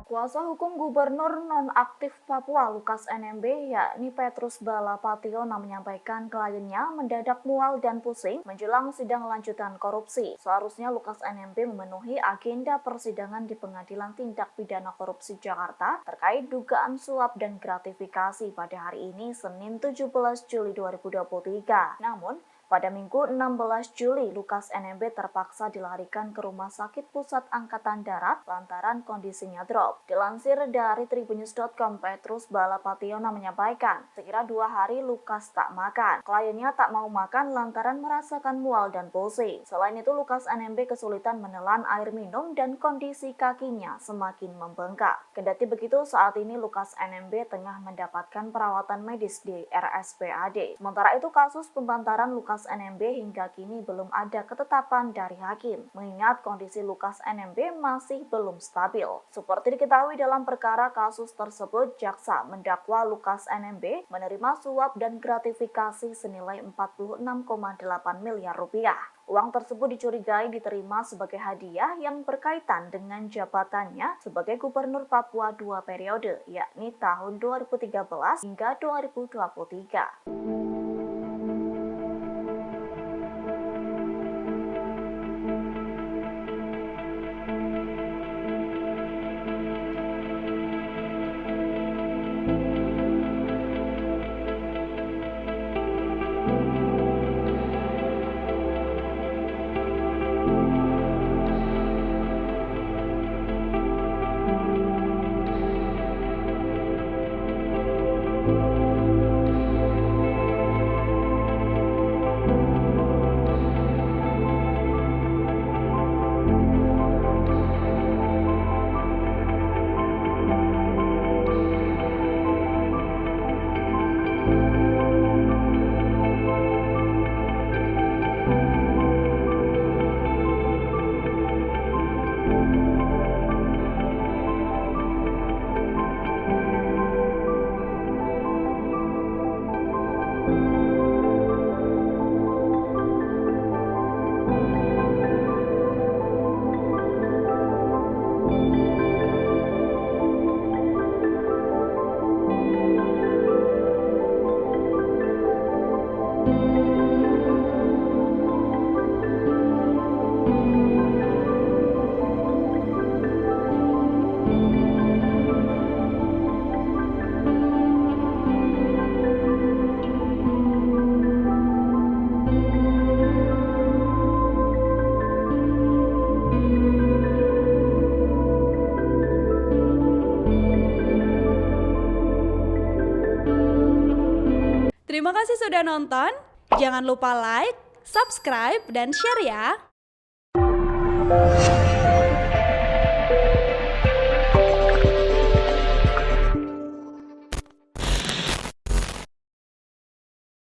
Kuasa hukum Gubernur nonaktif Papua Lukas NMB yakni Petrus Bala Pationa menyampaikan kliennya mendadak mual dan pusing menjelang sidang lanjutan korupsi. Seharusnya Lukas NMB memenuhi agenda persidangan di Pengadilan Tindak Pidana Korupsi Jakarta terkait dugaan suap dan gratifikasi pada hari ini Senin 17 Juli 2023. Namun, pada Minggu 16 Juli, Lukas NMB terpaksa dilarikan ke Rumah Sakit Pusat Angkatan Darat lantaran kondisinya drop. Dilansir dari Tribunnews.com, Petrus Bala Pationa menyampaikan, sekira 2 hari Lukas tak makan. Kliennya tak mau makan lantaran merasakan mual dan pusing. Selain itu, Lukas NMB kesulitan menelan air minum dan kondisi kakinya semakin membengkak. Kendati begitu, saat ini Lukas NMB tengah mendapatkan perawatan medis di RSPAD. Sementara itu, kasus pembantaran Lukas NMB hingga kini belum ada ketetapan dari hakim, mengingat kondisi Lukas NMB masih belum stabil. Seperti diketahui dalam perkara kasus tersebut, jaksa mendakwa Lukas NMB menerima suap dan gratifikasi senilai 46,8 miliar rupiah. Uang tersebut dicurigai diterima sebagai hadiah yang berkaitan dengan jabatannya sebagai Gubernur Papua 2 periode, yakni tahun 2013 hingga 2023. Terima kasih sudah nonton. Jangan lupa like, subscribe, dan share ya.